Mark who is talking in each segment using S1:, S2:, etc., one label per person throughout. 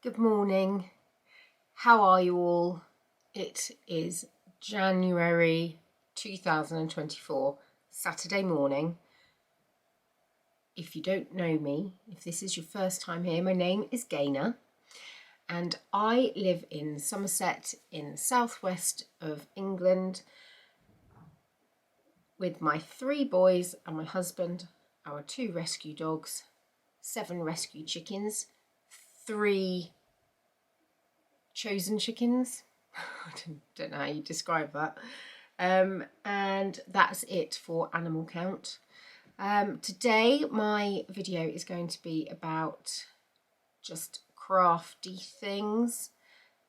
S1: Good morning. How are you all? It is January 2024, Saturday morning. If you don't know me, if this is your first time here, my name is Gaynah and I live in Somerset in the southwest of England with my 3 boys and my husband, our 2 rescue dogs, 7 rescue chickens, 3 chosen chickens. I don't know how you describe that. And that's it for animal count. Today my video is going to be about just crafty things,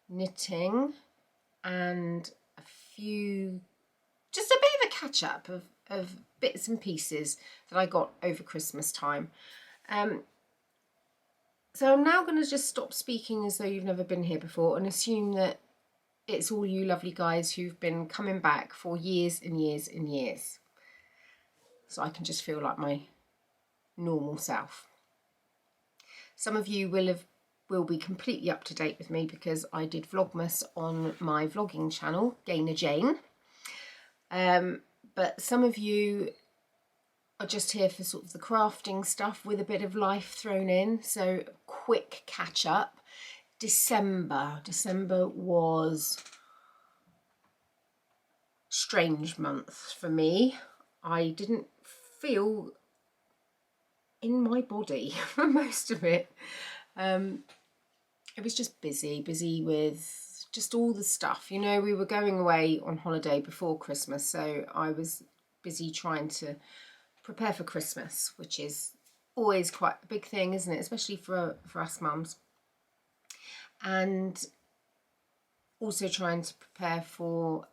S1: knitting, and just a bit of a catch up of bits and pieces that I got over Christmas time. So I'm now going to just stop speaking as though you've never been here before and assume that it's all you lovely guys who've been coming back for years and years and years. So I can just feel like my normal self. Some of you will be completely up to date with me because I did Vlogmas on my vlogging channel, Gaynajane. But some of you are just here for sort of the crafting stuff with a bit of life thrown in. So quick catch up. December was strange month for me. I didn't feel in my body for most of it. It was just busy with just all the stuff. You know, we were going away on holiday before Christmas, so I was busy trying to prepare for Christmas, which is always quite a big thing, isn't it? Especially for us mums. And also trying to prepare for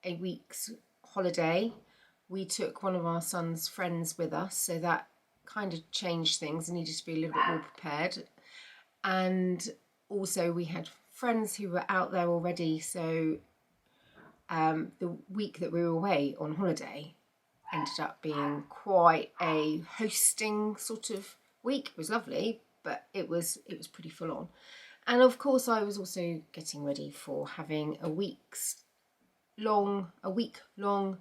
S1: a week's holiday. We took one of our son's friends with us, so that kind of changed things and needed to be a little bit more prepared. And also we had friends who were out there already, so the week that we were away on holiday ended up being quite a hosting sort of week. It was lovely, but it was pretty full on. And of course I was also getting ready for having a week long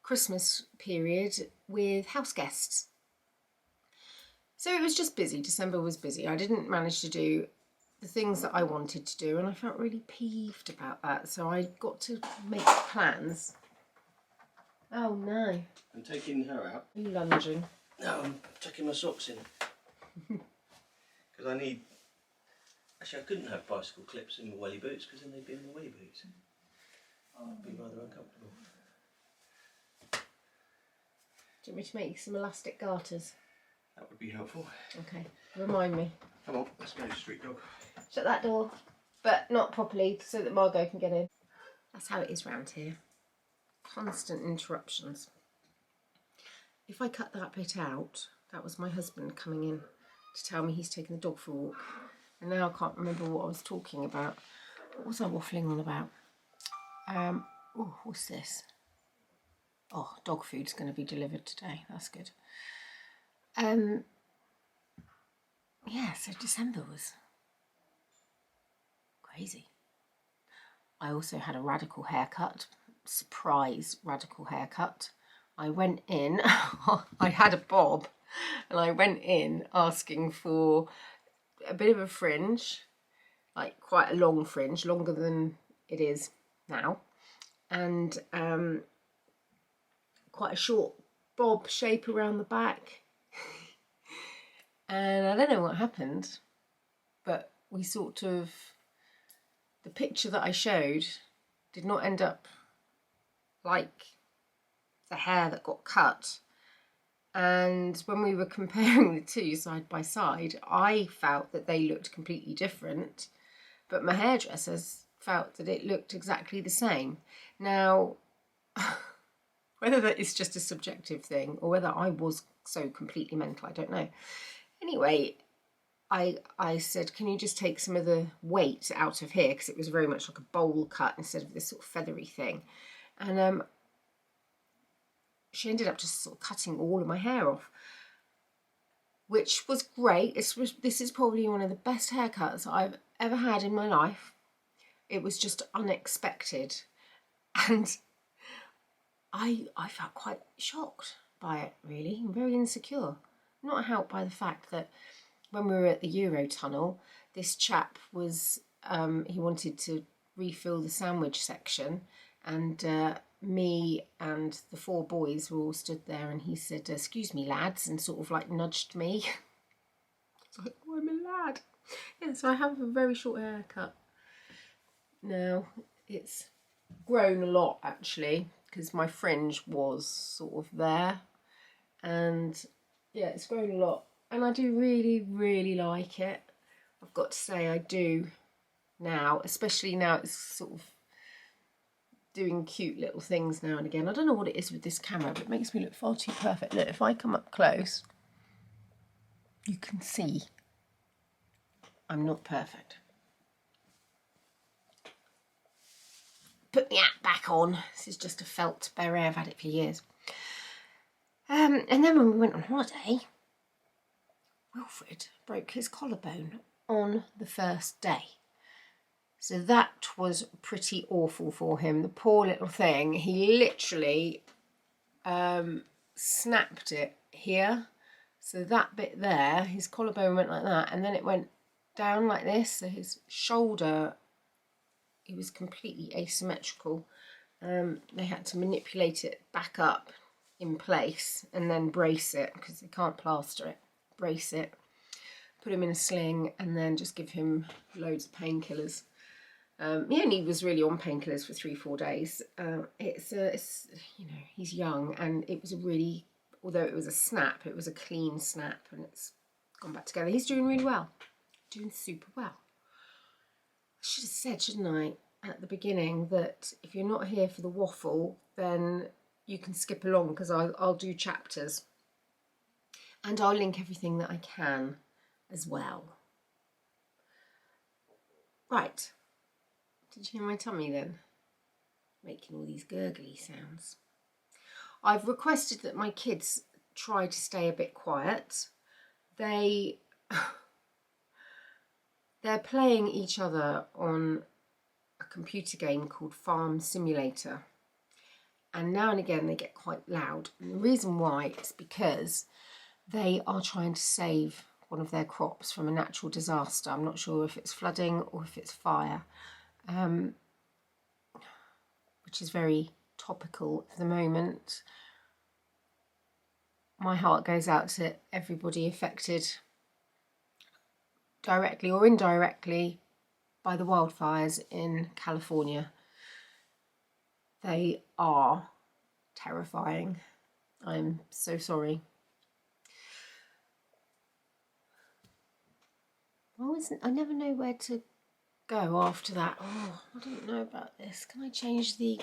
S1: Christmas period with house guests. So it was just busy. December was busy. I didn't manage to do the things that I wanted to do and I felt really peeved about that. So I got to make plans. Oh no.
S2: I'm taking her out.
S1: Are you lunging?
S2: No, I'm tucking my socks in. Because I need... Actually, I couldn't have bicycle clips in my welly boots because then they'd be in my welly boots. It'd be rather uncomfortable.
S1: Do you want me to make you some elastic garters?
S2: That would be helpful.
S1: Okay, remind me.
S2: Come on, let's go, street dog.
S1: Shut that door, but not properly so that Margot can get in. That's how it is round here. Constant interruptions. If I cut that bit out, that was my husband coming in to tell me he's taking the dog for a walk. And now I can't remember what I was talking about. What was I waffling on about? Oh, what's this? Oh, dog food's going to be delivered today. That's good. Yeah, so December was crazy. I also had a radical haircut, surprise radical haircut. I went in, I had a bob, and I went in asking for a bit of a fringe, like quite a long fringe, longer than it is now, and quite a short bob shape around the back. And I don't know what happened, but we sort of, the picture that I showed did not end up like the hair that got cut. And when we were comparing the two side by side, I felt that they looked completely different, but my hairdressers felt that it looked exactly the same. Now, whether that is just a subjective thing or whether I was so completely mental, I don't know. Anyway, I said, can you just take some of the weight out of here? Because it was very much like a bowl cut instead of this sort of feathery thing. And she ended up just sort of cutting all of my hair off. which was great. This is probably one of the best haircuts I've ever had in my life. It was just unexpected, and I felt quite shocked by it, really, and very insecure. Not helped by the fact that when we were at the Eurotunnel, this chap was, he wanted to refill the sandwich section, and me and the 4 boys were all stood there, and he said, "Excuse me, lads," and sort of like nudged me. I was like, "Oh, I'm a lad." Yeah, so I have a very short haircut now. It's grown a lot, actually, because my fringe was sort of there, and yeah, it's grown a lot, and I do really, really like it. I've got to say, I do now, especially now it's sort of doing cute little things now and again. I don't know what it is with this camera, but it makes me look far too perfect. Look, if I come up close, you can see I'm not perfect. Put the app back on. This is just a felt beret. I've had it for years. And then when we went on holiday, Wilfred broke his collarbone on the first day. So that was pretty awful for him. The poor little thing, he literally snapped it here. So that bit there, his collarbone went like that, and then it went down like this. So his shoulder, it was completely asymmetrical. They had to manipulate it back up in place and then brace it, because they can't plaster it. Brace it, put him in a sling, and then just give him loads of painkillers. He only was really on painkillers for 3-4 days. It's you know, he's young, and it was a really, although it was a snap, it was a clean snap, and it's gone back together. He's doing really well, doing super well. I should have said, shouldn't I, at the beginning, that if you're not here for the waffle, then you can skip along, because I'll do chapters, and I'll link everything that I can as well. Right. Did you hear my tummy then? Making all these gurgly sounds. I've requested that my kids try to stay a bit quiet. They're playing each other on a computer game called Farm Simulator. And now and again they get quite loud. And the reason why is because they are trying to save one of their crops from a natural disaster. I'm not sure if it's flooding or if it's fire. Which is very topical at the moment. My heart goes out to everybody affected directly or indirectly by the wildfires in California. They are terrifying. I'm so sorry. I never know where to go after that. Oh, I don't know about this. Can I change the...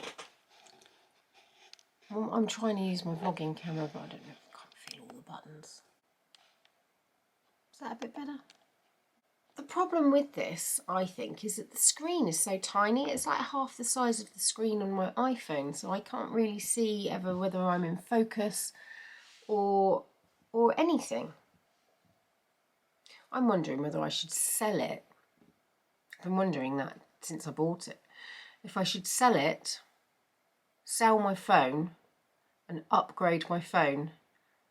S1: I'm trying to use my vlogging camera, but I don't know. I can't feel all the buttons. Is that a bit better? The problem with this, I think, is that the screen is so tiny. It's like half the size of the screen on my iPhone, so I can't really see ever whether I'm in focus or anything. I'm wondering whether I should sell it. I've been wondering that since I bought it. If I should sell it, sell my phone and upgrade my phone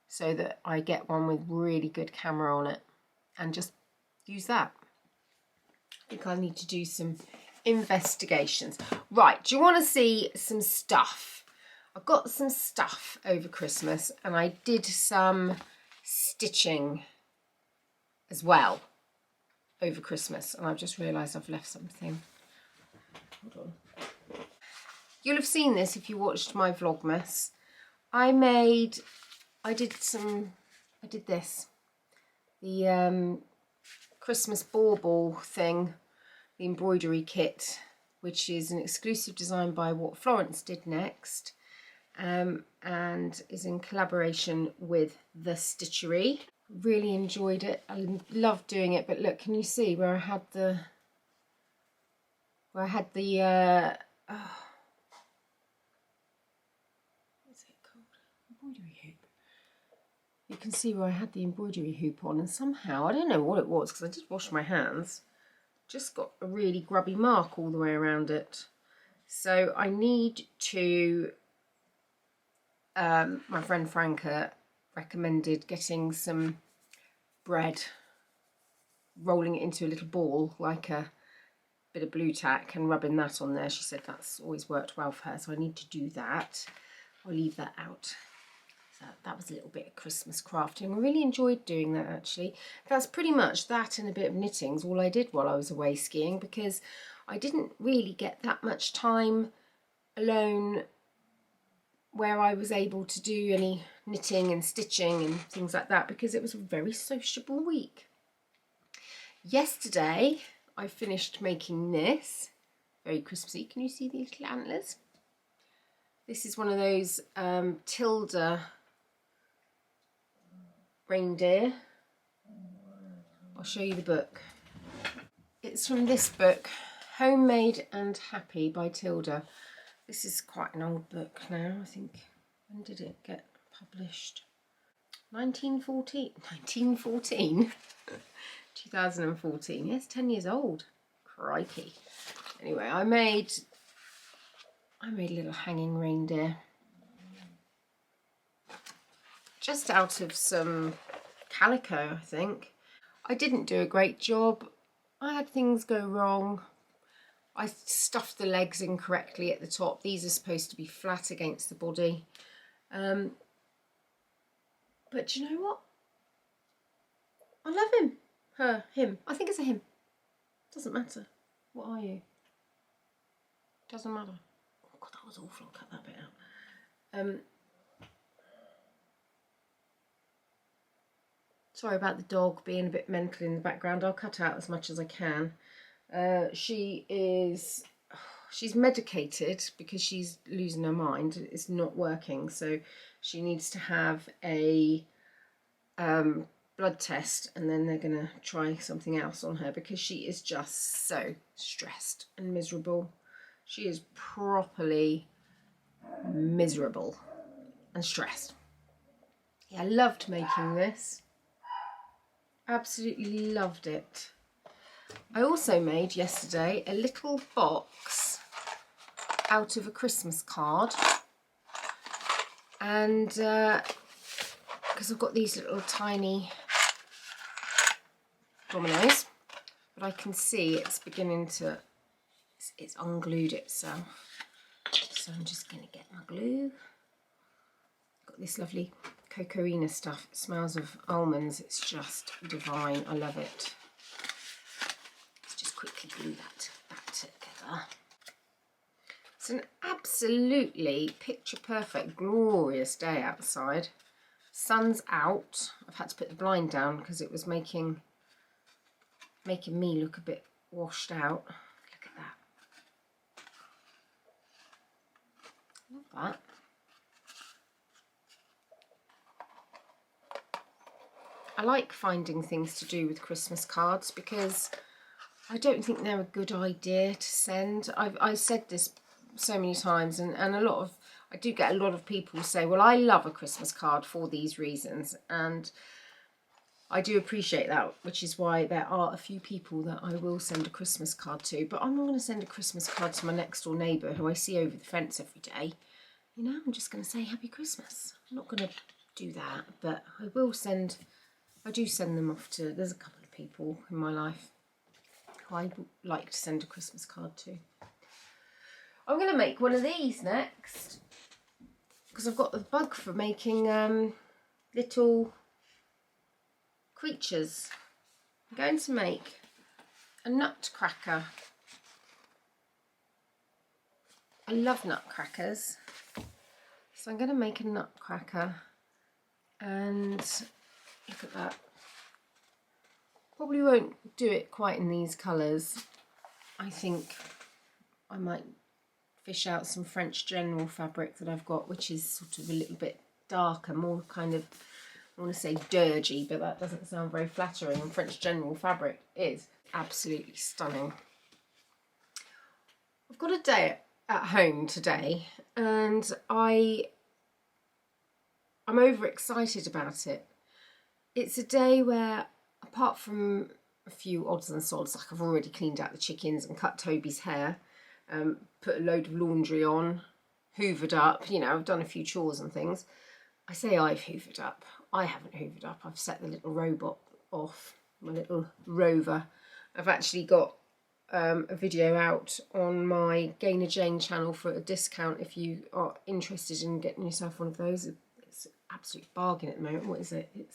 S1: so that I get one with really good camera on it and just use that. I think I need to do some investigations. Right, do you want to see some stuff? I got some stuff over Christmas, and I did some stitching as well over Christmas, and I've just realised I've left something. Hold on. You'll have seen this if you watched my Vlogmas. I did this. The Christmas bauble thing, the embroidery kit, which is an exclusive design by What Florence Did Next, and is in collaboration with the Stitchery. Really enjoyed it. I loved doing it, but look, can you see where I had the what's it called? Embroidery hoop. you can see where I had the embroidery hoop on, and somehow, I don't know what it was because I did wash my hands, just got a really grubby mark all the way around it. So I need to, my friend Franca recommended getting some bread, rolling it into a little ball like a bit of blue tack and rubbing that on there. She said that's always worked well for her, so I need to do that. I'll leave that out. So that was a little bit of Christmas crafting. I really enjoyed doing that actually. That's pretty much that and a bit of knitting is all I did while I was away skiing, because I didn't really get that much time alone where I was able to do any knitting and stitching and things like that, because it was a very sociable week. Yesterday I finished making this, very Christmassy. Can you see these little antlers? This is one of those Tilda reindeer. I'll show you the book. It's from this book, Homemade and Happy by Tilda. This is quite an old book now, I think. When did it get published? 1914. 1914? 2014. Yes, 10 years old. Crikey. Anyway, I made a little hanging reindeer. Just out of some calico, I think. I didn't do a great job. I had things go wrong. I stuffed the legs incorrectly at the top. These are supposed to be flat against the body. But you know what? I love him. Her, him. I think it's a him. Doesn't matter. What are you? Doesn't matter. Oh God, that was awful. I'll cut that bit out. Sorry about the dog being a bit mental in the background. I'll cut out as much as I can. She's medicated because she's losing her mind. It's not working, so she needs to have a blood test, and then they're going to try something else on her because she is just so stressed and miserable. She is properly miserable and stressed. Yeah, I loved making this. Absolutely loved it. I also made yesterday a little box out of a Christmas card, and because I've got these little tiny dominoes, but I can see it's beginning to, it's unglued itself, so I'm just going to get my glue. Got this lovely cocoina stuff. It smells of almonds. It's just divine. I love it. Let's just quickly glue that back together. It's an absolutely picture perfect, glorious day outside. Sun's out. I've had to put the blind down because it was making me look a bit washed out. Look at that. Love that. I like finding things to do with Christmas cards because I don't think they're a good idea to send. I've said this so many times, and I do get a lot of people say, well, I love a Christmas card for these reasons, and I do appreciate that, which is why there are a few people that I will send a Christmas card to, but I'm not going to send a Christmas card to my next door neighbour who I see over the fence every day. You know, I'm just going to say Happy Christmas. I'm not going to do that, but I do send them off to, there's a couple of people in my life who I like to send a Christmas card to. I'm going to make one of these next because I've got the bug for making little creatures. I'm going to make a nutcracker. I love nutcrackers. So I'm going to make a nutcracker, and look at that. Probably won't do it quite in these colours. I think I might fish out some French General fabric that I've got, which is sort of a little bit darker, more kind of, I want to say dodgy, but that doesn't sound very flattering, and French General fabric is absolutely stunning. I've got a day at home today, and I'm overexcited about it. it's a day where, apart from a few odds and sods, like I've already cleaned out the chickens and cut Toby's hair, put a load of laundry on, hoovered up, you know, I've done a few chores and things. I say I've hoovered up. I haven't hoovered up. I've set the little robot off, my little rover. I've actually got a video out on my Gaynajane channel for a discount if you are interested in getting yourself one of those. It's an absolute bargain at the moment. What is it? I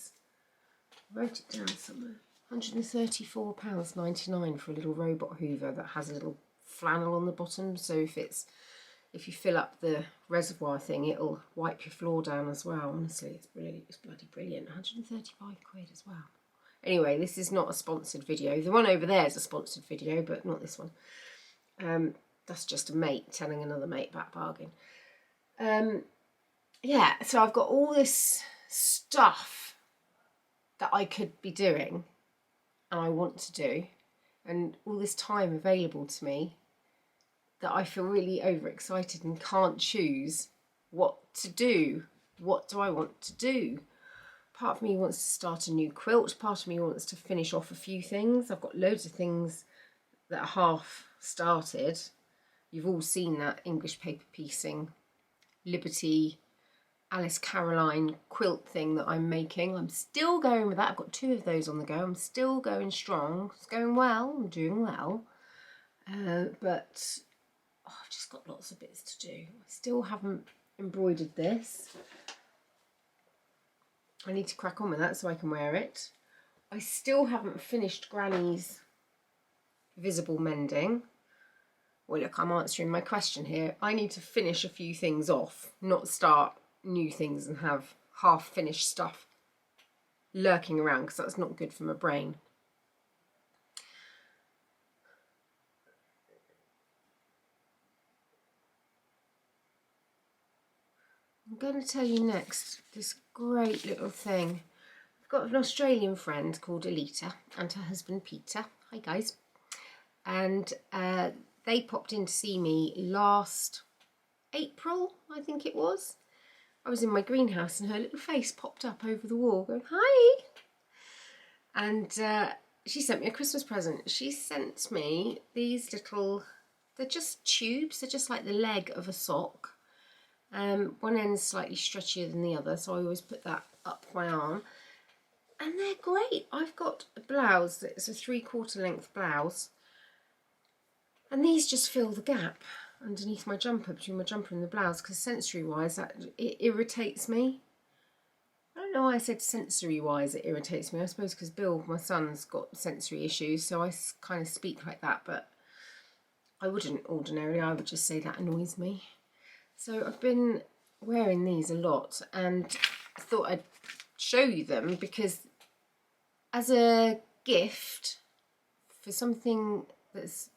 S1: wrote it down somewhere. £134.99 for a little robot hoover that has a little flannel on the bottom, so if you fill up the reservoir thing, it'll wipe your floor down as well. Honestly, it's brilliant. It's bloody brilliant. 135 quid as well. Anyway, this is not a sponsored video. The one over there is a sponsored video, but not this one. That's just a mate telling another mate about bargain. Yeah, so I've got all this stuff that I could be doing and I want to do, and all this time available to me, that I feel really overexcited and can't choose what to do. What do I want to do? Part of me wants to start a new quilt. Part of me wants to finish off a few things. I've got loads of things that are half started. You've all seen that English paper piecing, Liberty, Alice Caroline quilt thing that I'm making. I'm still going with that. I've got 2 of those on the go. I'm still going strong. It's going well. I'm doing well. But I've just got lots of bits to do. I still haven't embroidered this. I need to crack on with that so I can wear it. I still haven't finished Granny's visible mending. Well, look, I'm answering my question here. I need to finish a few things off, not start new things and have half-finished stuff lurking around, because that's not good for my brain. I'm going to tell you next this great little thing. I've got an Australian friend called Alita and her husband Peter. Hi guys. And they popped in to see me last April, I think it was. I was in my greenhouse and her little face popped up over the wall going, hi. And she sent me a Christmas present. She sent me these little, they're just tubes. They're just like the leg of a sock. One end's slightly stretchier than the other, so I always put that up my arm. And they're great. I've got a blouse that's a 3/4 length blouse. And these just fill the gap underneath my jumper, between my jumper and the blouse, because sensory-wise, it irritates me. I don't know why I said sensory-wise it irritates me. I suppose because Bill, my son's got sensory issues, so I kind of speak like that, but I wouldn't ordinarily. I would just say that annoys me. So I've been wearing these a lot, and I thought I'd show you them because as a gift for something that's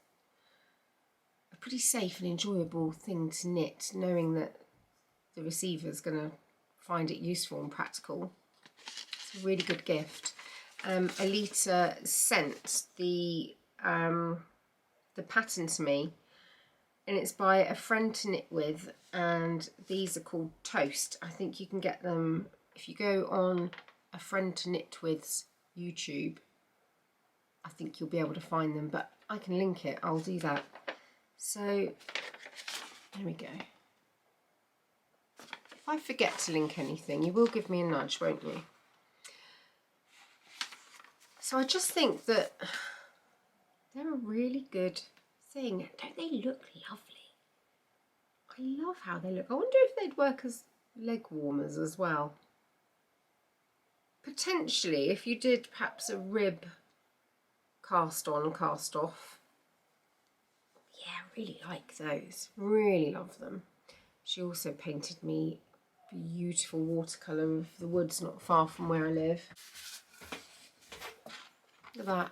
S1: a pretty safe and enjoyable thing to knit, knowing that the receiver's going to find it useful and practical, it's a really good gift. Alita sent the pattern to me, and it's by a friend to knit with, and these are called Toast. I think you can get them if you go on a friend to knit with's YouTube. I think you'll be able to find them, but I can link it. I'll do that. So there we go. If I forget to link anything, you will give me a nudge, won't you? So I just think that they're a really good thing. Don't they look lovely? I love how they look. I wonder if they'd work as leg warmers as well. Potentially, if you did perhaps a rib cast on, cast off. Yeah, I really like those. Really love them. She also painted me a beautiful watercolour of the woods not far from where I live. Look at that.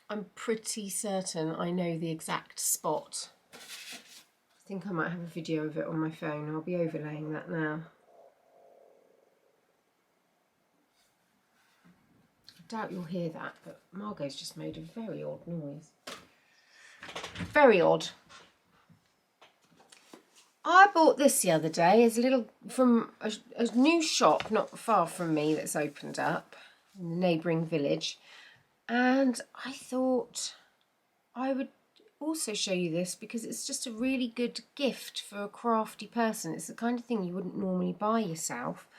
S1: I'm pretty certain I know the exact spot. I think I might have a video of it on my phone. I'll be overlaying that now. I doubt you'll hear that, but Margot's just made a very odd noise. Very odd. I bought this the other day as a little, from a new shop not far from me that's opened up in the neighbouring village. And I thought I would also show you this because it's just a really good gift for a crafty person. It's the kind of thing you wouldn't normally buy yourself.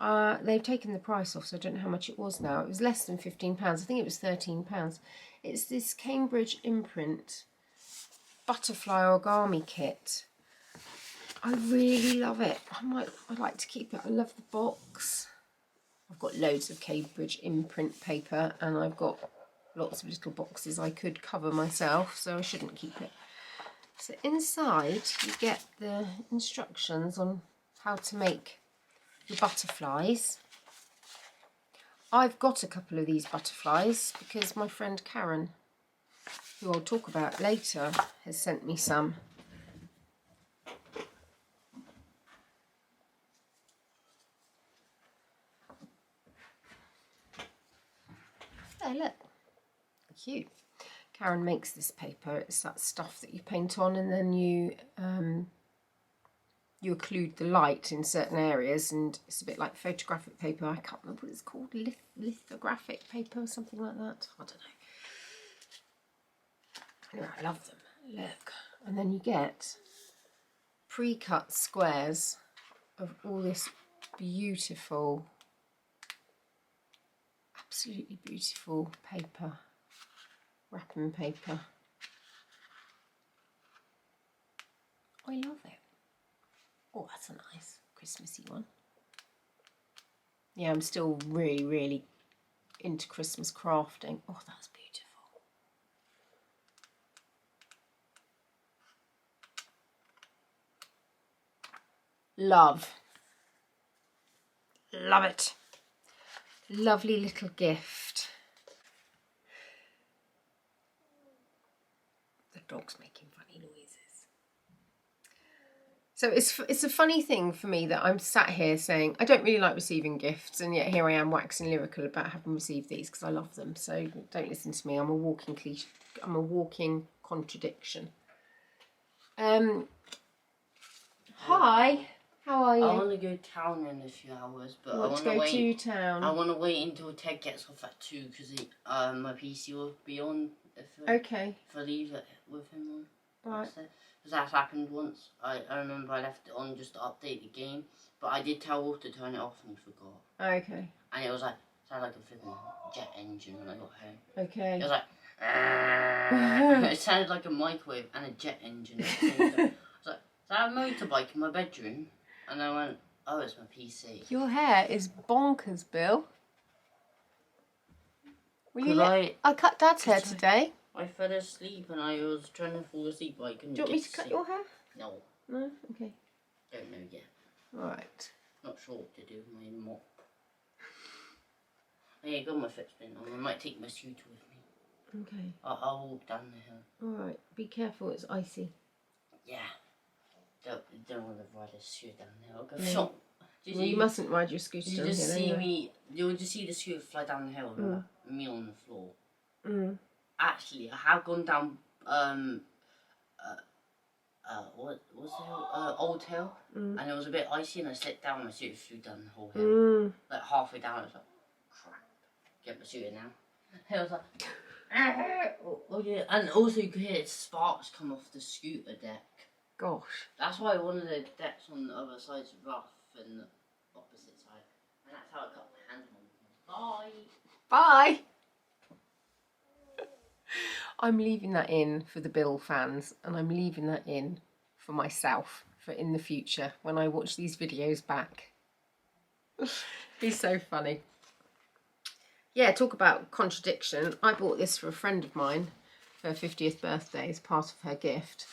S1: They've taken the price off, so I don't know how much it was now. It was less than £15. I think it was £13. It's this Cambridge imprint butterfly origami kit. I really love it. I'd like to keep it. I love the box. I've got loads of Cambridge imprint paper and I've got lots of little boxes I could cover myself, so I shouldn't keep it. So inside you get the instructions on how to make the butterflies. I've got a couple of these butterflies because my friend Karen, who I'll talk about later, has sent me some. There, look. Cute. Karen makes this paper. It's that stuff that you paint on and then you occlude the light in certain areas, and it's a bit like photographic paper. I can't remember what it's called, lithographic paper or something like that. I don't know. Anyway, I love them. Look. And then you get pre-cut squares of all this beautiful, absolutely beautiful paper, wrapping paper. I love it. Oh, that's a nice Christmassy one. Yeah, I'm still really, really into Christmas crafting. Oh, that's beautiful. Love. Love it. Lovely little gift. The dog's making funny noises. So it's a funny thing for me that I'm sat here saying I don't really like receiving gifts, and yet here I am waxing lyrical about having received these because I love them. So don't listen to me. I'm a walking cliche. I'm a walking contradiction. Hi. How are you?
S3: I want to go town in a few hours, but I want to
S1: go
S3: wait.
S1: to town.
S3: I want to wait until Ted gets off at 2 because my PC will be on if
S1: Okay.
S3: if I leave it with him on.
S1: Right.
S3: Because that's happened once. I remember I left it on just to update the game, but I did tell Wolf to turn it off and he forgot.
S1: Okay.
S3: And it was like sounded like a flipping jet engine when I got home.
S1: Okay.
S3: It was like it sounded like a microwave and a jet engine at the same time. I was like, is that a motorbike in my bedroom? And I went, oh, it's my PC.
S1: Your hair is bonkers, Bill. I cut Dad's hair today.
S3: I fell asleep and I was trying to fall asleep, but I couldn't.
S1: Do you want me to cut your hair?
S3: No.
S1: No? Okay.
S3: Don't know yet.
S1: Right.
S3: Not sure what to do with my mop. I got my foot spin on. I might take my scooter with me.
S1: Okay.
S3: I'll walk down the hill.
S1: Alright. Be careful, it's icy.
S3: Yeah. Don't want to ride a scooter down the hill.
S1: Well, you mustn't ride your scooter down the hill anyway.
S3: You'll just see the scooter fly down the hill and me on the floor.
S1: Mm.
S3: Actually, I have gone down what was the hill? Old Hill, and it was a bit icy, and I slipped down. My scooter flew down the whole hill, like halfway down. I was like, "Crap, get my scooter now." I was like, "Oh yeah," and also you could hear sparks come off the scooter deck.
S1: Gosh,
S3: that's why one of the decks on the other side's rough and the opposite side, and that's how I cut my hand on.
S1: Bye. Bye. I'm leaving that in for the Bill fans, and I'm leaving that in for myself for in the future when I watch these videos back. He's so funny. Yeah, talk about contradiction. I bought this for a friend of mine for her 50th birthday as part of her gift,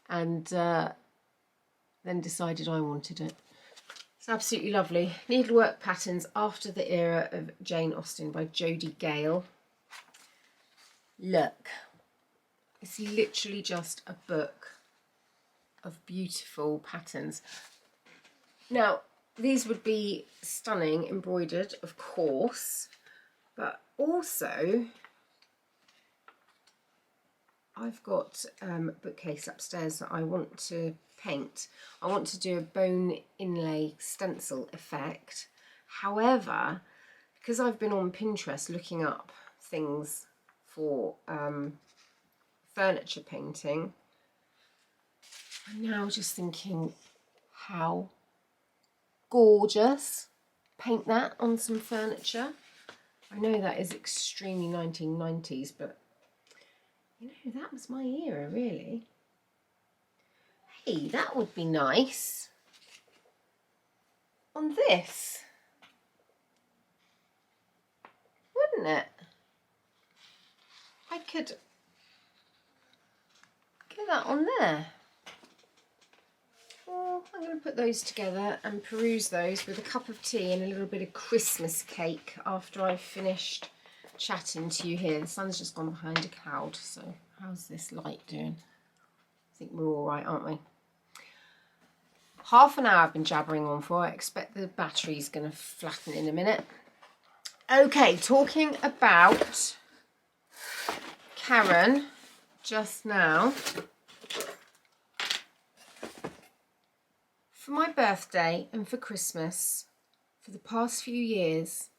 S1: and then decided I wanted it. It's absolutely lovely. Needlework patterns after the era of Jane Austen by Jodie Gale. Look, it's literally just a book of beautiful patterns. Now, these would be stunning, embroidered, of course, but also I've got a bookcase upstairs that I want to paint. I want to do a bone inlay stencil effect. However, because I've been on Pinterest looking up things for furniture painting, I'm now just thinking how gorgeous. Paint that on some furniture. I know that is extremely 1990s, but you know, that was my era, really. Hey, that would be nice on this, wouldn't it? I could get that on there. Well, I'm going to put those together and peruse those with a cup of tea and a little bit of Christmas cake after I've finished chatting to you here. The sun's just gone behind a cloud, so how's this light doing? I think we're all right, aren't we? Half an hour I've been jabbering on for. I expect the battery's going to flatten in a minute. Okay, talking about Karen just now. For my birthday and for Christmas, for the past few years,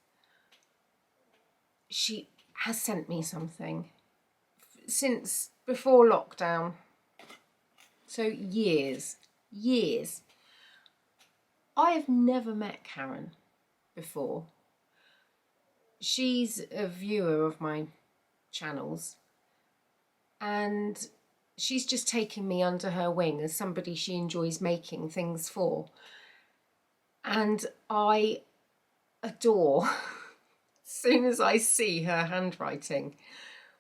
S1: she has sent me something. Since before lockdown. So years. I have never met Karen before. She's a viewer of my channels, and she's just taken me under her wing as somebody she enjoys making things for. And I adore, as soon as I see her handwriting,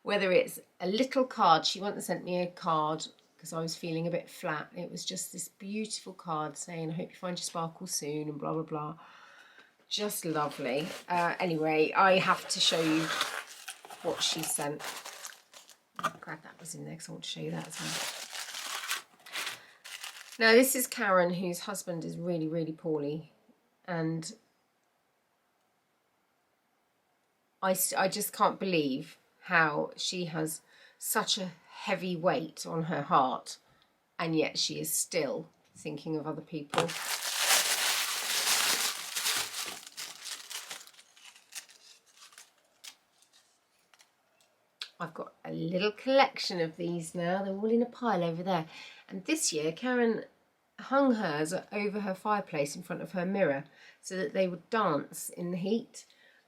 S1: whether it's a little card. She once sent me a card because I was feeling a bit flat. It was just this beautiful card saying, I hope you find your sparkle soon, and blah, blah, blah. Just lovely. Anyway, I have to show you what she sent. I'm glad that was in there because I want to show you that as well. Now, this is Karen, whose husband is really, really poorly. And I just can't believe how she has such a heavy weight on her heart, and yet she is still thinking of other people. I've got a little collection of these now. They're all in a pile over there. And this year, Karen hung hers over her fireplace in front of her mirror so that they would dance in the heat.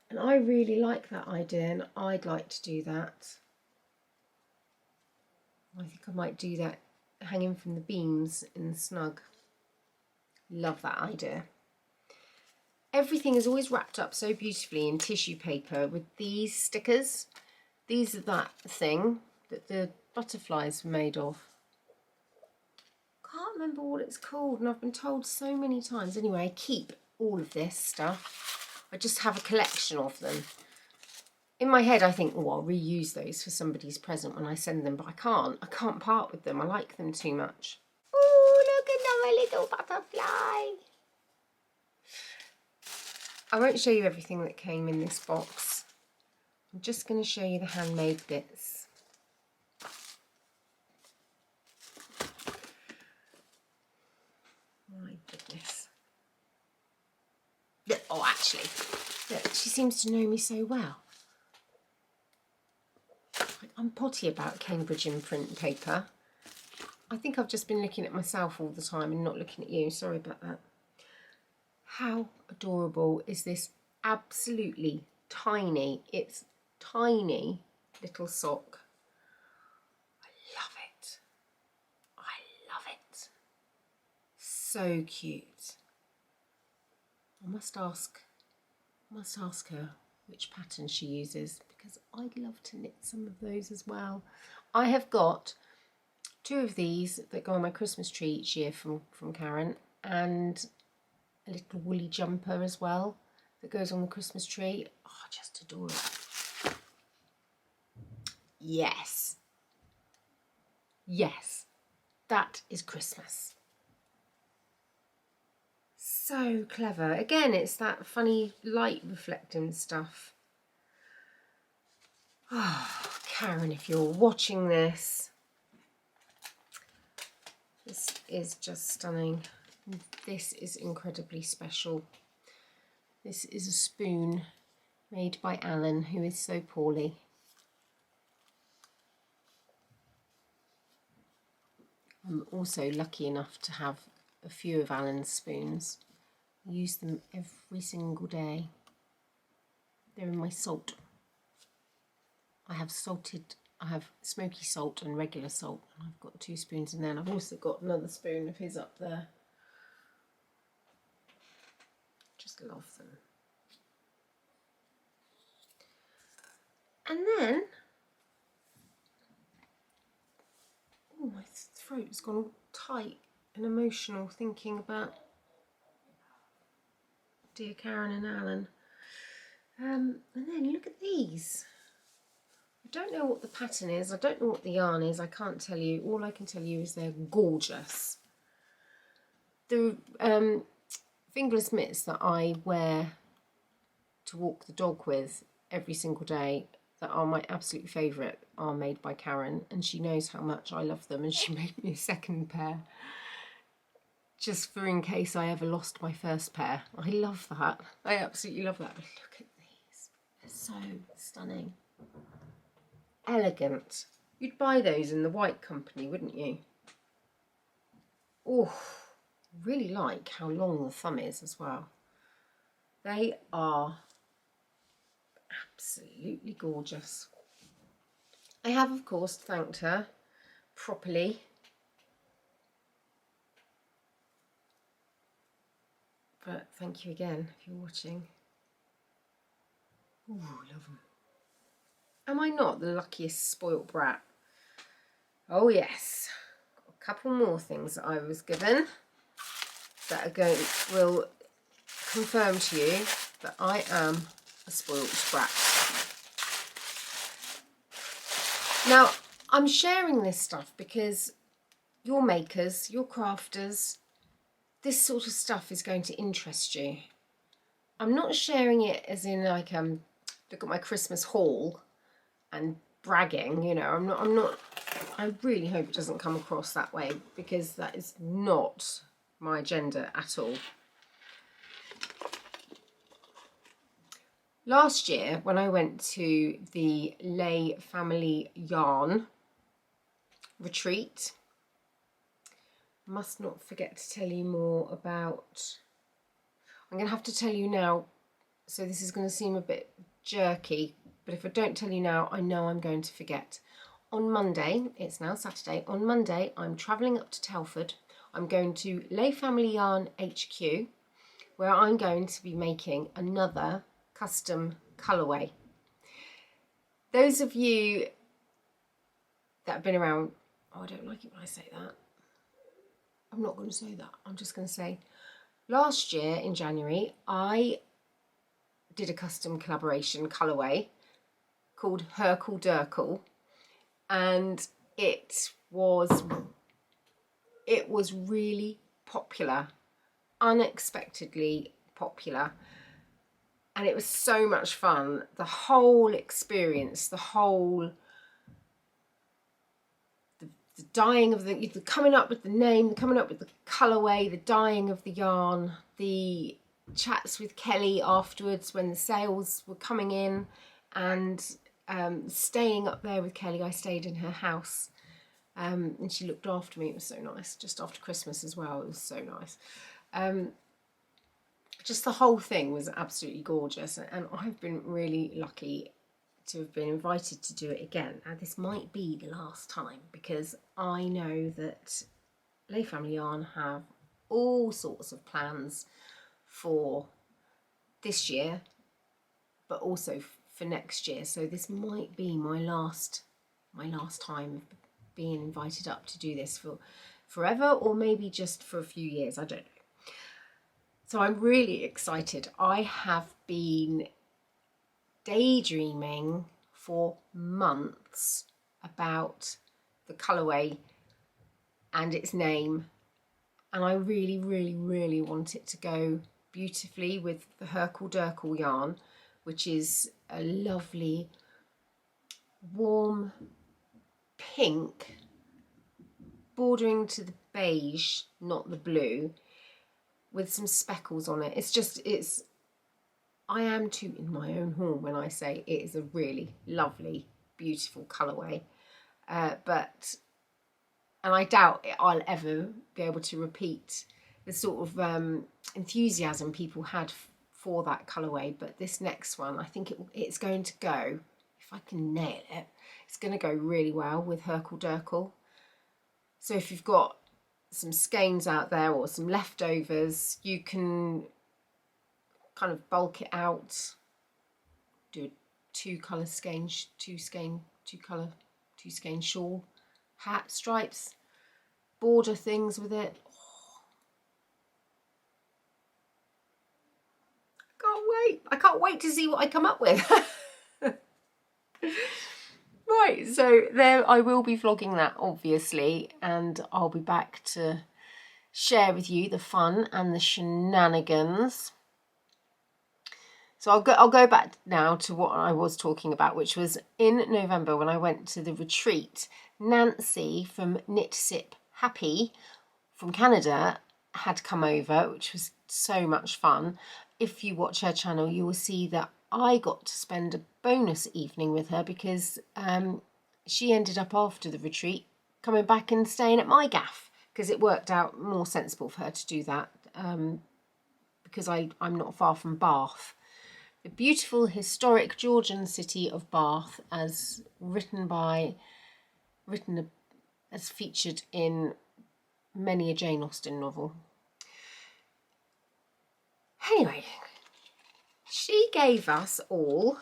S1: And I really like that idea, and I'd like to do that. I think I might do that hanging from the beams in the snug. Love that idea. Everything is always wrapped up so beautifully in tissue paper with these stickers. These are that thing that the butterflies were made of. Can't remember what it's called, and I've been told so many times. Anyway, I keep all of this stuff. I just have a collection of them. In my head, I think, oh, I'll reuse those for somebody's present when I send them, but I can't. I can't part with them. I like them too much. Oh, look at another little butterfly. I won't show you everything that came in this box. I'm just going to show you the handmade bits. My goodness. Look, oh, actually, look, she seems to know me so well. I'm potty about Cambridge imprint paper. I think I've just been looking at myself all the time and not looking at you. Sorry about that. How adorable is this absolutely tiny, it's tiny little sock. I love it. I love it. So cute. I must ask her which pattern she uses, because I'd love to knit some of those as well. I have got 2 of these that go on my Christmas tree each year from Karen, and a little woolly jumper as well that goes on the Christmas tree. Oh, I just adore it. Yes. Yes. That is Christmas. So clever. Again, it's that funny light reflecting stuff. Oh, Karen, if you're watching this, is just stunning. This is incredibly special. This is a spoon made by Alan, who is so poorly. I'm also lucky enough to have a few of Alan's spoons. I use them every single day. They're in my salt. I have smoky salt and regular salt, and I've got 2 spoons in there, and I've also got another spoon of his up there. Just love them. And then, oh, my throat's gone all tight and emotional thinking about dear Karen and Alan. And then look at these. I don't know what the pattern is. I don't know what the yarn is. I can't tell you. All I can tell you is they're gorgeous. The fingerless mitts that I wear to walk the dog with every single day, that are my absolute favourite, are made by Karen, and she knows how much I love them, and she made me a second pair just for in case I ever lost my first pair. I love that. I absolutely love that. But look at these. They're so stunning. Elegant. You'd buy those in the White Company, wouldn't you? Oh, really like how long the thumb is as well. They are absolutely gorgeous. I have, of course, thanked her properly. But thank you again if you're watching. Ooh, love them. Am I not the luckiest spoilt brat? Oh yes. Got a couple more things that I was given that will confirm to you that I am a spoilt brat. Now, I'm sharing this stuff because you're makers, you're crafters, this sort of stuff is going to interest you. I'm not sharing it as in like, look at my Christmas haul and bragging, you know. I really hope it doesn't come across that way, because that is not my agenda at all. Last year, when I went to the Lay Family Yarn retreat, must not forget to tell you more about, I'm going to have to tell you now, so this is going to seem a bit jerky, but if I don't tell you now, I know I'm going to forget. On Monday, it's now Saturday, on Monday I'm travelling up to Telford. I'm going to Lay Family Yarn HQ, where I'm going to be making another custom colourway. Those of you that have been around, oh, I don't like it when I say that. I'm not going to say that. I'm just going to say, last year in January, I did a custom collaboration colourway called Herkle Durkle, and it was really popular, unexpectedly popular, and it was so much fun. The whole experience, the dyeing of the coming up with the name, the coming up with the colourway, the dyeing of the yarn, the chats with Kelly afterwards when the sales were coming in, and staying up there with Kelly. I stayed in her house, and she looked after me. It was so nice. Just after Christmas as well. It was so nice. Just the whole thing was absolutely gorgeous, and I've been really lucky to have been invited to do it again. Now, this might be the last time, because I know that Lay Family Yarn have all sorts of plans for this year, but also for next year. So this might be my last time of being invited up to do this for forever, or maybe just for a few years. I don't know. So I'm really excited. I have been daydreaming for months about the colourway and its name, and I really, really, really want it to go beautifully with the Herkle Durkle yarn, which is a lovely warm pink bordering to the beige, not the blue, with some speckles on it. I am tooting my own horn when I say it is a really lovely, beautiful colourway. And I doubt I'll ever be able to repeat the sort of enthusiasm people had for that colourway, but this next one, I think it's going to go, if I can nail it, it's going to go really well with Herkle Durkle. So if you've got some skeins out there or some leftovers, you can kind of bulk it out, do a two skein shawl, hat, stripes, border things with it. I can't wait to see what I come up with. Right, so there I will be vlogging that, obviously, and I'll be back to share with you the fun and the shenanigans. So I'll go back now to what I was talking about, which was in November when I went to the retreat. Nancy from Knit Sip Happy from Canada had come over, which was so much fun. If you watch her channel, you will see that I got to spend a bonus evening with her because she ended up after the retreat coming back and staying at my gaff, because it worked out more sensible for her to do that, because I'm not far from Bath. The beautiful historic Georgian city of Bath, as featured in many a Jane Austen novel. Anyway, she gave us all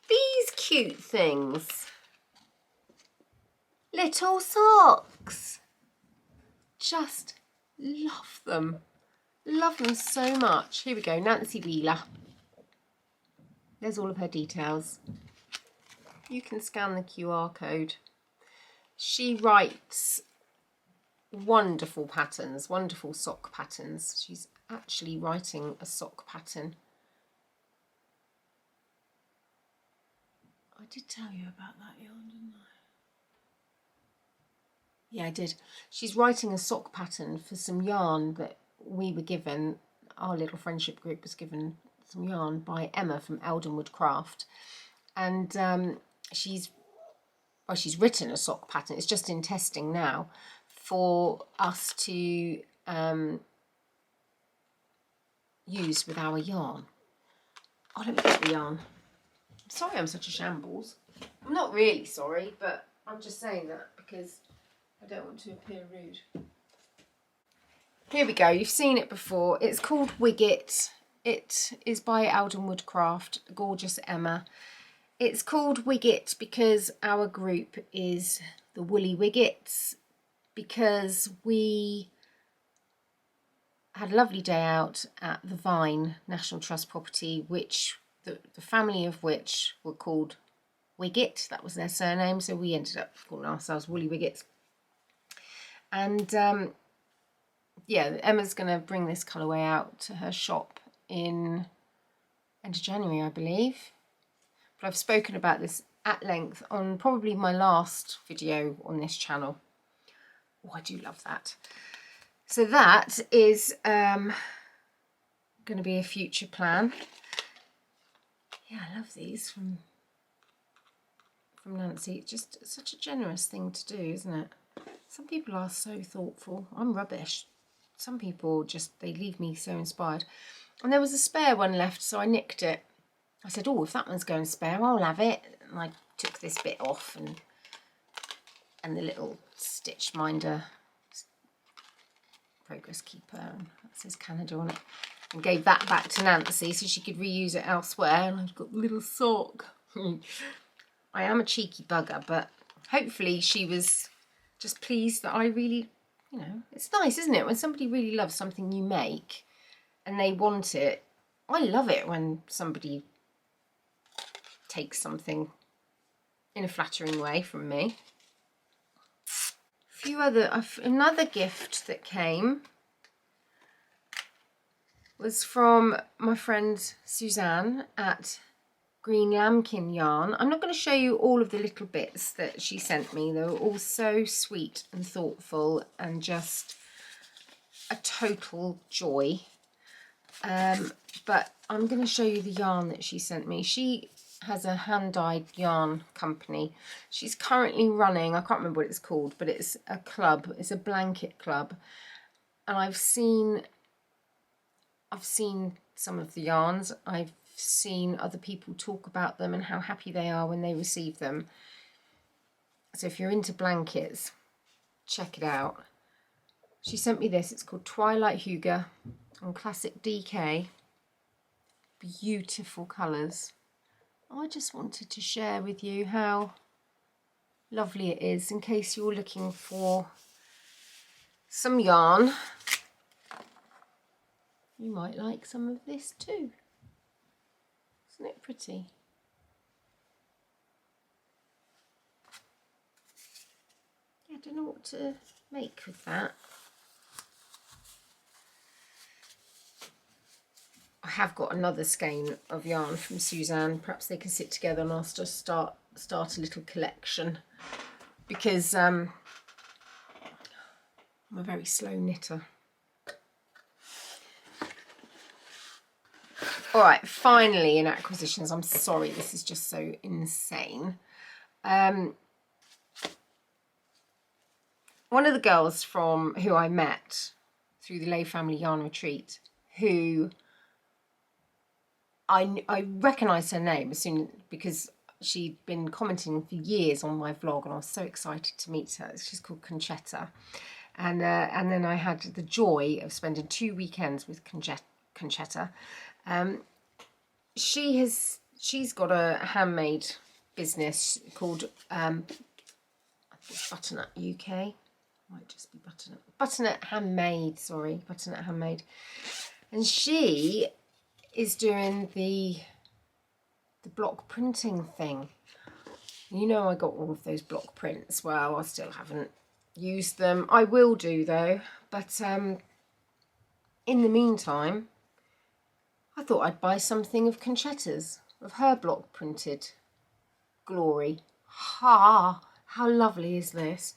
S1: these cute things. Little socks. Just love them. Love them so much. Here we go, Nancy Wheeler. There's all of her details. You can scan the QR code. She writes wonderful patterns, wonderful sock patterns. She's actually writing a sock pattern. I did tell you about that yarn, didn't I? Yeah, I did. She's writing a sock pattern for some yarn that we were given. Our little friendship group was given some yarn by Emma from Eldenwood Craft, and she's written a sock pattern. It's just in testing now for us to use with our yarn. Oh, let me get the yarn. I'm sorry I'm such a shambles. I'm not really sorry, but I'm just saying that because I don't want to appear rude. Here we go, you've seen it before. It's called Wigget. It is by Eldenwood Craft, gorgeous Emma. It's called Wigget because our group is the Woolly Wiggets, because we had a lovely day out at the Vine National Trust property, which the family of which were called Wigget. That was their surname, so we ended up calling ourselves Woolly Wiggets. And yeah, Emma's going to bring this colourway out to her shop in end of January, I believe. But I've spoken about this at length on probably my last video on this channel. Oh, I do love that. So that is going to be a future plan. Yeah, I love these from Nancy. It's just such a generous thing to do, isn't it? Some people are so thoughtful. I'm rubbish. Some people just, they leave me so inspired. And there was a spare one left, so I nicked it. I said, oh, if that one's going spare, I'll have it. And I took this bit off and the little stitch minder, progress keeper, and that says Canada on it, and gave that back to Nancy so she could reuse it elsewhere. And I've got the little sock. I am a cheeky bugger, but hopefully she was just pleased that I really, you know, it's nice, isn't it, when somebody really loves something you make and they want it. I love it when somebody takes something in a flattering way from me. Another gift that came was from my friend Suzanne at green lambkin yarn. I'm not going to show you all of the little bits that she sent me. They were all so sweet and thoughtful and just a total joy. But I'm going to show you the yarn that she sent me. She has a hand-dyed yarn company. She's currently running, I can't remember what it's called, but it's a club. It's a blanket club. And I've seen some of the yarns. I've seen other people talk about them and how happy they are when they receive them. So if you're into blankets, check it out. She sent me this. It's called Twilight Hygge on Classic DK. Beautiful colours. I just wanted to share with you how lovely it is in case you're looking for some yarn. You might like some of this too. Isn't it pretty? Yeah, I don't know what to make with that. I have got another skein of yarn from Suzanne. Perhaps they can sit together and I'll just start a little collection, because I'm a very slow knitter. All right, finally in acquisitions. I'm sorry, this is just so insane. One of the girls from who I met through the Lay Family Yarn Retreat, who I recognised her name as soon, because she'd been commenting for years on my vlog, and I was so excited to meet her. She's called Concetta, and then I had the joy of spending 2 weekends with Concetta. She's got a handmade business called I think it's Butternut UK. Might just be Butternut Handmade. Sorry, Butternut Handmade, and she is doing the block printing thing. You know, I got all of those block prints. Well, I still haven't used them. I will do though, but in the meantime, I thought I'd buy something of Concetta's, of her block printed glory. Ha! How lovely is this?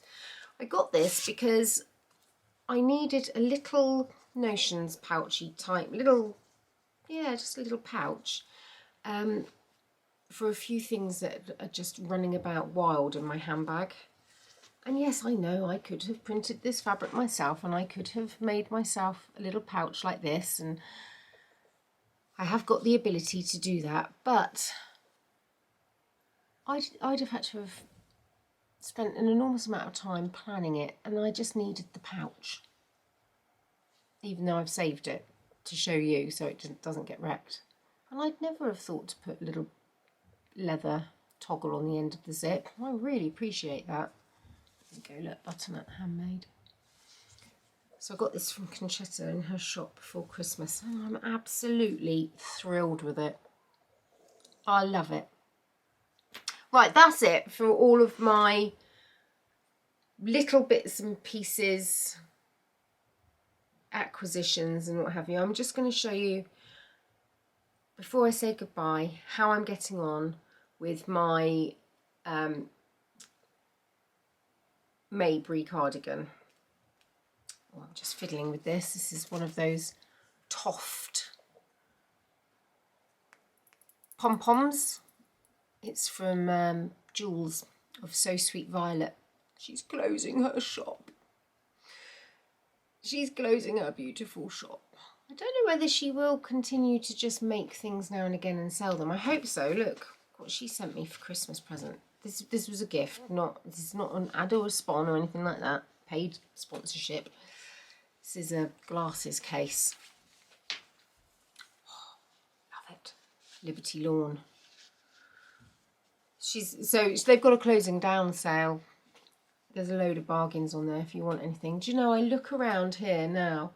S1: I got this because I needed a little notions pouchy type, just a little pouch for a few things that are just running about wild in my handbag. And yes, I know I could have printed this fabric myself, and I could have made myself a little pouch like this, and I have got the ability to do that, but I'd have had to have spent an enormous amount of time planning it, and I just needed the pouch, even though I've saved it to show you so it doesn't get wrecked. And I'd never have thought to put a little leather toggle on the end of the zip. I really appreciate that. There you go, look, Butternut Handmade. So I got this from Concetta in her shop before Christmas, and I'm absolutely thrilled with it. I love it. Right, that's it for all of my little bits and pieces, acquisitions and what have you. I'm just going to show you, before I say goodbye, how I'm getting on with my Maybury cardigan. Well, I'm just fiddling with this. This is one of those Toft pom-poms. It's from Jooles of So Sweet Violet. She's closing her shop. She's closing her beautiful shop. I don't know whether she will continue to just make things now and again and sell them. I hope so. Look what she sent me for Christmas present. This was a gift. This is not an ad or a spawn or anything like that. Paid sponsorship. This is a glasses case. Oh, love it. Liberty Lawn. So they've got a closing down sale. There's a load of bargains on there if you want anything. Do you know, I look around here now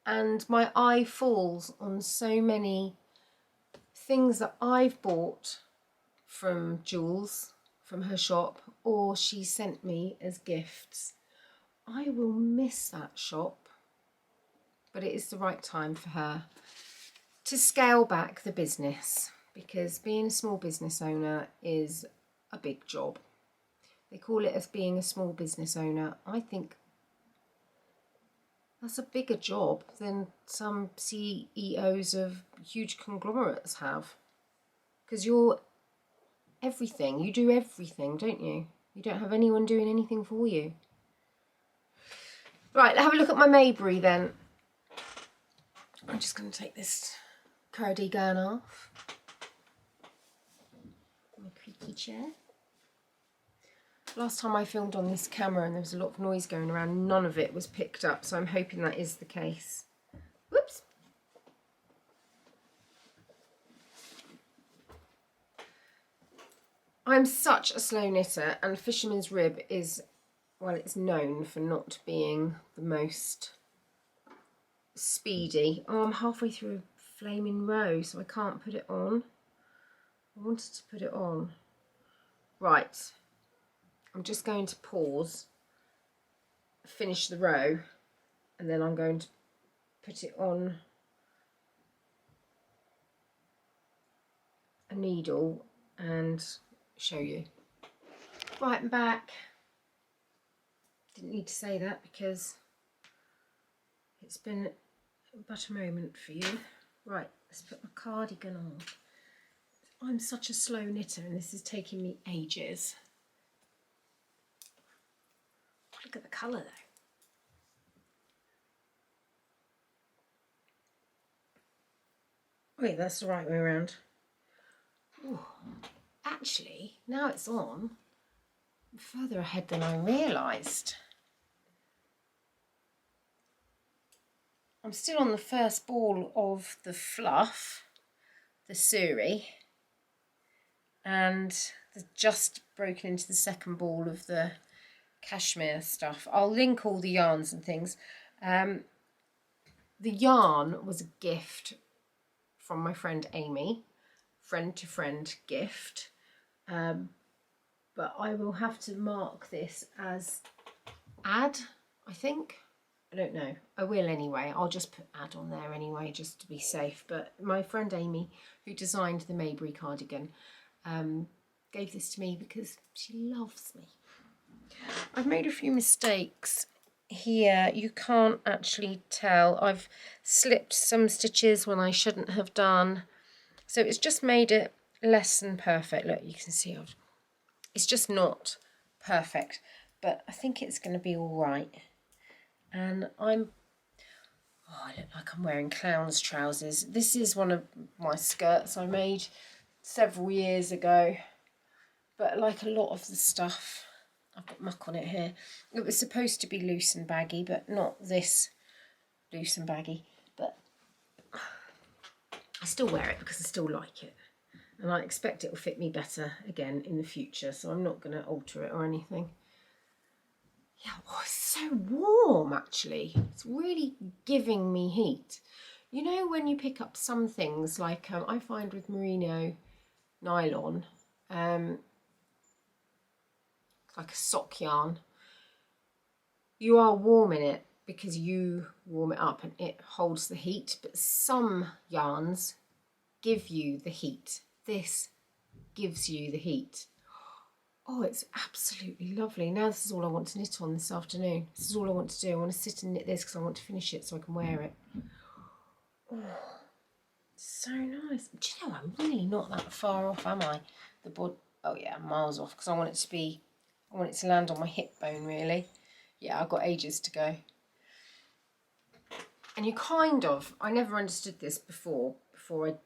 S1: and my eye falls on so many things that I've bought from Jooles, from her shop, or she sent me as gifts. I will miss that shop, but it is the right time for her to scale back the business. because being a small business owner is a big job. They call it as being a small business owner. I think that's a bigger job than some CEOs of huge conglomerates have, because you're everything. You do everything, don't you? You don't have anyone doing anything for you. Right, have a look at my Maybury then. I'm just going to take this cardigan off. My creaky chair. Last time I filmed on this camera and there was a lot of noise going around, none of it was picked up, so I'm hoping that is the case. Whoops. I'm such a slow knitter, and fisherman's rib is, well, it's known for not being the most speedy. Oh, I'm halfway through a flaming row, so I can't put it on. I wanted to put it on. Right. I'm just going to pause, finish the row, and then I'm going to put it on a needle and show you. Right, I'm back. Didn't need to say that because it's been but a moment for you. Right, let's put my cardigan on. I'm such a slow knitter and this is taking me ages. Look at the colour though. Wait, that's the right way around. Ooh. Actually, now it's on, I'm further ahead than I realised. I'm still on the first ball of the fluff, the suri, and just broken into the second ball of the cashmere stuff. I'll link all the yarns and things. The yarn was a gift from my friend Amy, friend to friend gift, but I will have to mark this as ad, I think. I don't know. I will anyway. I'll just put ad on there anyway, just to be safe. But my friend Amy, who designed the Maybury cardigan, gave this to me because she loves me. I've made a few mistakes here. You can't actually tell. I've slipped some stitches when I shouldn't have done. So it's just made it less than perfect. Look, you can see it's just not perfect. But I think it's going to be all right. And I look like I'm wearing clown's trousers. This is one of my skirts I made several years ago. But like a lot of the stuff, I've got muck on it here. It was supposed to be loose and baggy, but not this loose and baggy. But I still wear it because I still like it. And I expect it will fit me better again in the future. So I'm not going to alter it or anything. Yeah, oh, it's so warm actually. It's really giving me heat. You know when you pick up some things like I find with merino nylon, like a sock yarn, you are warming it because you warm it up and it holds the heat, but some yarns give you the heat. This gives you the heat. Oh, it's absolutely lovely. Now this is all I want to knit on this afternoon. This is all I want to do. I want to sit and knit this because I want to finish it so I can wear it. Oh, so nice. Do you know, I'm really not that far off, am I? Oh yeah, miles off, because I want it to land on my hip bone, really. Yeah, I've got ages to go. And you I never understood this before I'd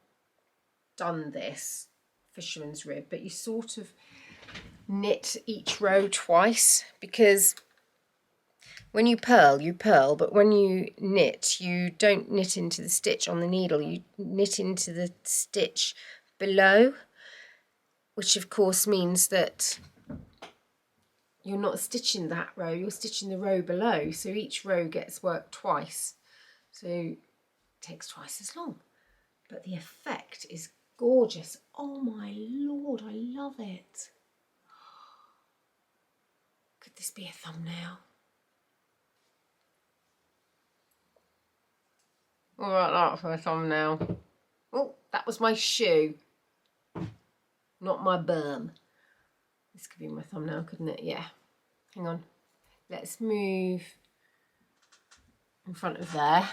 S1: done this fisherman's rib, but you sort of knit each row twice, because when you purl, but when you knit, you don't knit into the stitch on the needle, you knit into the stitch below, which of course means that you're not stitching that row, you're stitching the row below, so each row gets worked twice, so it takes twice as long, but the effect is gorgeous. Oh my lord, I love it. Could this be a thumbnail? All right, that for a thumbnail. Oh, that was my shoe. not my bum. This could be my thumbnail, couldn't it? Yeah. Hang on. Let's move in front of there.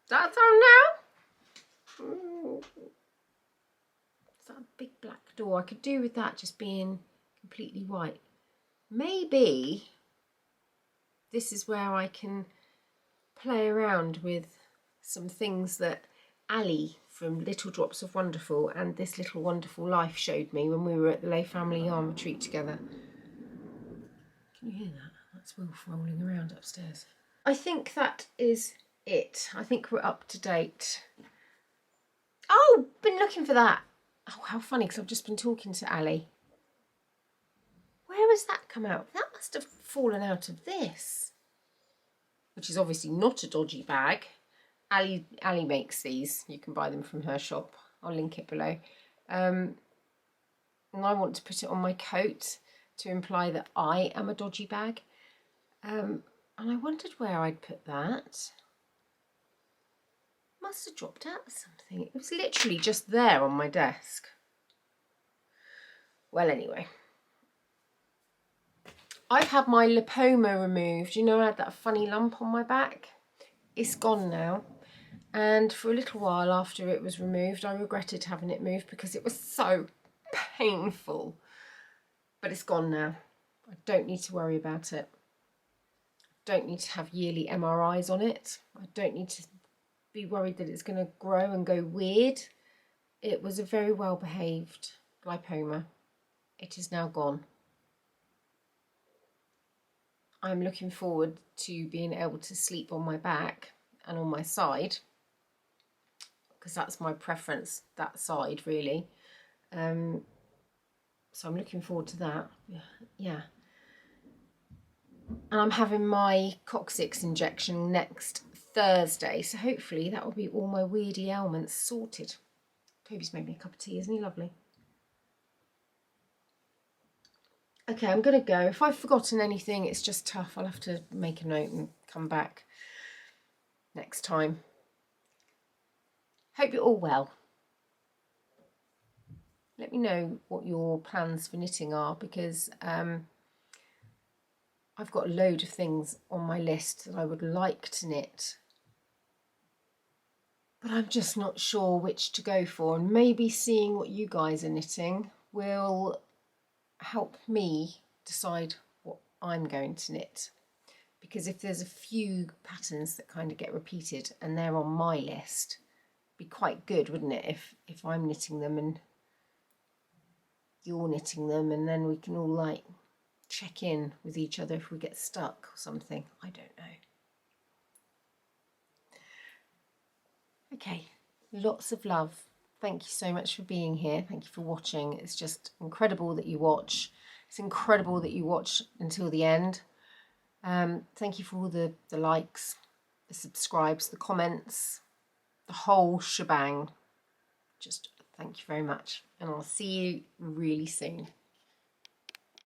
S1: That thumbnail? Is that a big black door? I could do with that just being completely white. Maybe this is where I can play around with some things that Ali from Little Drops of Wonderful and This Little Wonderful Life showed me when we were at the Lay Family Yarn Retreat together. Can you hear that? That's Wolf rolling around upstairs. I think that is it. I think we're up to date. Oh, been looking for that. Oh, how funny, because I've just been talking to Ali. Where has that come out? That must have fallen out of this, which is obviously not a dodgy bag. Ali makes these. You can buy them from her shop. I'll link it below. And I want to put it on my coat to imply that I am a dodgy bag. And I wondered where I'd put that. Must have dropped out of something. It was literally just there on my desk. Well, anyway. I've had my lipoma removed. You know, I had that funny lump on my back. It's gone now. And for a little while after it was removed, I regretted having it moved because it was so painful. But it's gone now. I don't need to worry about it. Don't need to have yearly MRIs on it. I don't need to be worried that it's going to grow and go weird. It was a very well behaved lipoma. It is now gone. I'm looking forward to being able to sleep on my back and on my side, because that's my preference, that side really. So I'm looking forward to that. Yeah. And I'm having my coccyx injection next Thursday, so hopefully that will be all my weirdy ailments sorted. Toby's made me a cup of tea, isn't he lovely? Okay, I'm going to go. If I've forgotten anything, it's just tough. I'll have to make a note and come back next time. Hope you're all well. Let me know what your plans for knitting are, because I've got a load of things on my list that I would like to knit, but I'm just not sure which to go for, and maybe seeing what you guys are knitting will help me decide what I'm going to knit, because if there's a few patterns that kind of get repeated and they're on my list, it'd be quite good, wouldn't it, if I'm knitting them and you're knitting them, and then we can all like check in with each other if we get stuck or something. I don't know. Okay, lots of love. Thank you so much for being here. Thank you for watching. It's just incredible that you watch. It's incredible that you watch until the end. Thank you for all the likes, the subscribes, the comments, the whole shebang. Just thank you very much. And I'll see you really soon.